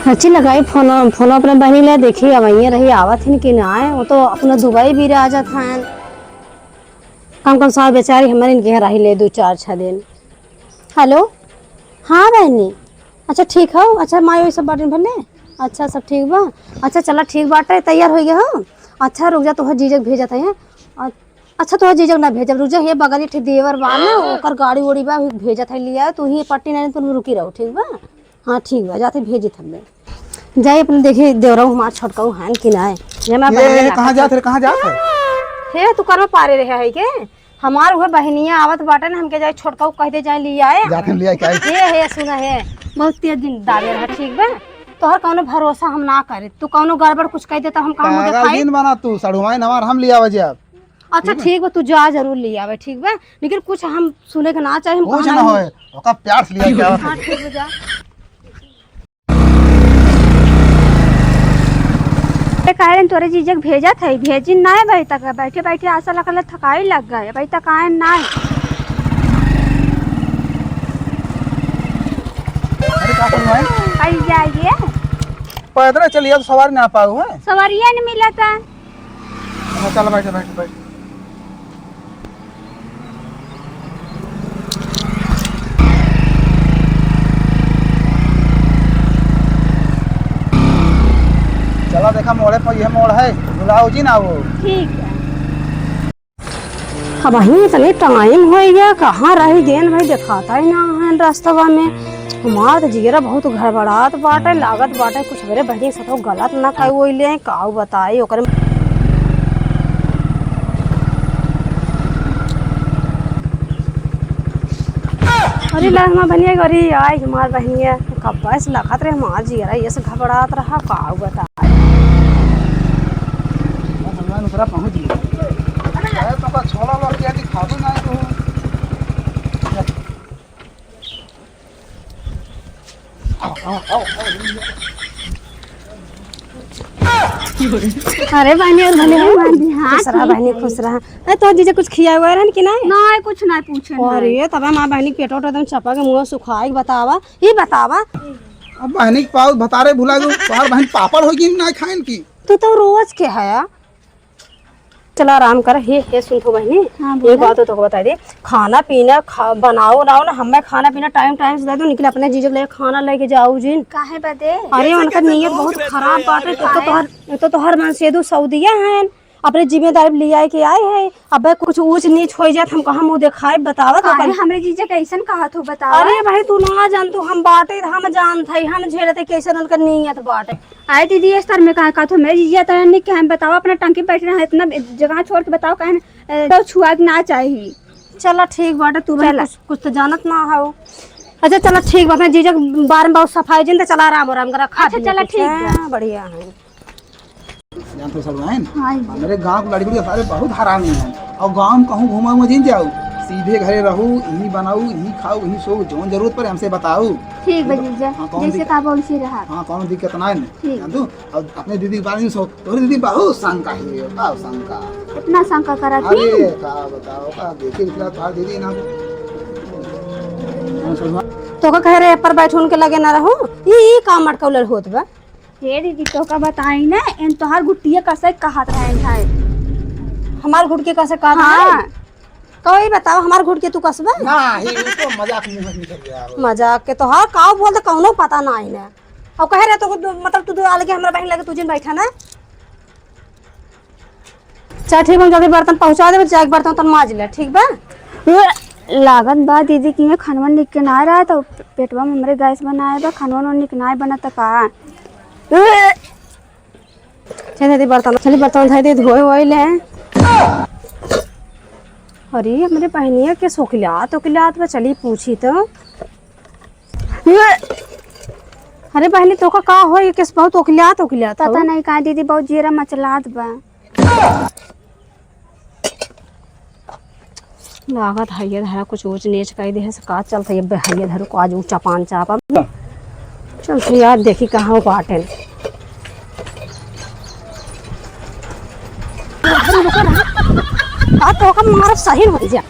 अच्छी लगाई phone phone अपने बहनी ले देखी अब वहीं रही आवत ही कि ना आए। वो तो अपना दुबई भी रह जात हैं कम कम साल बेचारी हमारे इनके यहाँ रही ले 2 4 6 दिन। हेलो हाँ बहनी अच्छा ठीक हो अच्छा माँ ये सब बाटे भले अच्छा सब ठीक बा। अच्छा चला ठीक बाटे तैयार हो गया हो। अच्छा रुक जा तोहर जीजक भेजत है। अच्छा तोहर जीजक ना भेजब रुक जा ये बगल ठे देवर बा ना ओकर गाड़ी उड़ी बा भेजत है लिया तू ही पट्टी नहीं तुम रुकी रहो ठीक बा। हाँ ठीक बा जाते भेजी थमे जाए अपने देखिए देवरा हमार छोटकाऊ है कि ना है ये कहाँ जात है कहाँ जात है हे तू कर पारे रहे है के हमार हुए बहनिया आवत बाटे ना हमके जाए छोटकाऊ कहते जाए लिया आए जात हम लिया क्या हे सुना है बहुत तेज दिन दावे रहा ठीक बा। तोहर कौनो भरोसा हम ना करे तू कौनो गड़बड़ कुछ कह देता हम काम दिखाई दिन बना तू सड़ुआइन हमार हम लिया वजह अब अच्छा ठीक बा तू जा जरूर ले आवे ठीक बा लेकिन कुछ हम सुने के ना चाहे हम कुछ ना होए ओका प्यार से लिया क्या हां ठीक बा जा कारण तोरे जीजक भेजा था भेजी ना है भाई तक बैठे बैठे आशा लगल थकाई लग गए भाई तक आए ना अरे का करवाए कल जाइए पैदल चलिए तो सवारी ना पाऊ है सवारियां नहीं मिला था चल बैठ बैठ बैठ चला देखा मोड़े पर यह मोड़ है बुलाओ जी ना वो ठीक है। अब वही इतने टाइम हो गया कहाँ रही गेन भाई दिखाता ही ना है रास्तवा में हमार तो जिगरा बहुत गड़बड़ात बाटे लागत बाटे कुछ मेरे बहनी से तो गलत ना कही वो ले काऊ बताई ओकर अरे ला हमार बहनिया गरी आई हमार बहनिया कब से लखत रहे हमार जिगरा ये से घबरात रहा काऊ बता दूसरा पहुंच गया अरे पापा छोला वाला क्या दिखाबो ना तो अरे बहनी और भले खुश रहा बहनी खुश रहा अरे तो जीजे कुछ खिया हुआ रहन कि नहीं ना कुछ नहीं पूछे अरे तब माँ बहनी पेटो एकदम चपा के मुँह सुखाई बतावा ये बतावा अब बहनी के पास बता रहे भुला दो बाहर बहन पापड़ होगी ना खाएन की तू तो रोज के है चला आराम कर हे सुन तो बहनी हाँ, एक बात तो बता दे खाना पीना बनाओ ना हमें खाना पीना टाइम टाइम से दे दो निकले अपने जीजक ले खाना लेके जाओ जिन काहे बदे अरे उनका नीयत बहुत खराब बाटे तो तोहर मन से दो सऊदिया हैं अपने जिम्मेदारी लिया के आए हैं अब कुछ ऊंच नीच हो जाए हम कहाँ मुँह दिखाए बतावा तो अरे हमरे जीजक कैसन कहा तो बताओ अरे भाई तू ना जान तू हम बाटे हम जानते हम झेलते कैसे उनका नीयत बाटे आए दीदी इस तरह में कहा तो मेरे जीजा तरह नहीं कहे बताओ अपना टंकी बैठ रहा है इतना जगह छोड़ के बताओ कहे तो छुआ ना चाहिए चला ठीक बाटे तू कुछ तो जानत ना हो अच्छा चला ठीक बाटे जीजक बार में बहुत सफाई जिन तो चला आराम आराम कर अच्छा चला ठीक है बढ़िया है जान तो सब हैं हाँ मेरे गांव के लड़की सारे बहुत हरामी हैं और गांव में कहूँ घूमा जिन जाओ सीधे घरे रहूँ यही बनाऊ यही खाऊ यही सो जो जरूरत पड़े हमसे बताओ ठीक है जीजा जैसे कहा वैसे रहा हाँ कौन दिक्कत ना है जान तू और अपने दीदी के बारे में सो तोरी दीदी बहुत शंका है बहुत शंका इतना शंका करा थी अरे का बताओ का देखे निकला था दीदी ना तो का कह रहे पर बैठून के लगे ना रहो ये काम अटकौलर होत बा हे दीदी तो का बताई ना इन तोहार गुटिया कैसे कहत रहे है हमार घुट के कैसे कहा हाँ कोई बताओ हमार घुट के तू कसबा ना ही तो मजाक मुंह में निकल गया मजाक के तो हाँ काव बोल तो कौनो पता ना आई ना और कह रहे तो मतलब तू अलग हमरा बहन लगे तुझे बैठा ना चल ठीक है जल्दी बर्तन पहुंचा दे जाके बर्तन तन माज ले ठीक बा लागत बा दीदी की मैं खानवा निक के ना रहा तो पेटवा में हमरे गैस बनाए बा खानवा निक ना बना त का चल दे बर्तन चल बर्तन धोए दे धोए वही ले अरे मेरे बहनिया के सोखिलात ओखिलात बा चली पूछी तो अरे बहनी तो का हो ये किस बहुत ओखिलात ओखिलात पता नहीं का दीदी बहुत जीरा मचलात बा लागत है धरा कुछ ऊंच नीच कह दे से का चलता है बहैया धरो को आज ऊंचा पान चापा चल तो यार देखी कहाँ बाटे तो का मार सही हो जा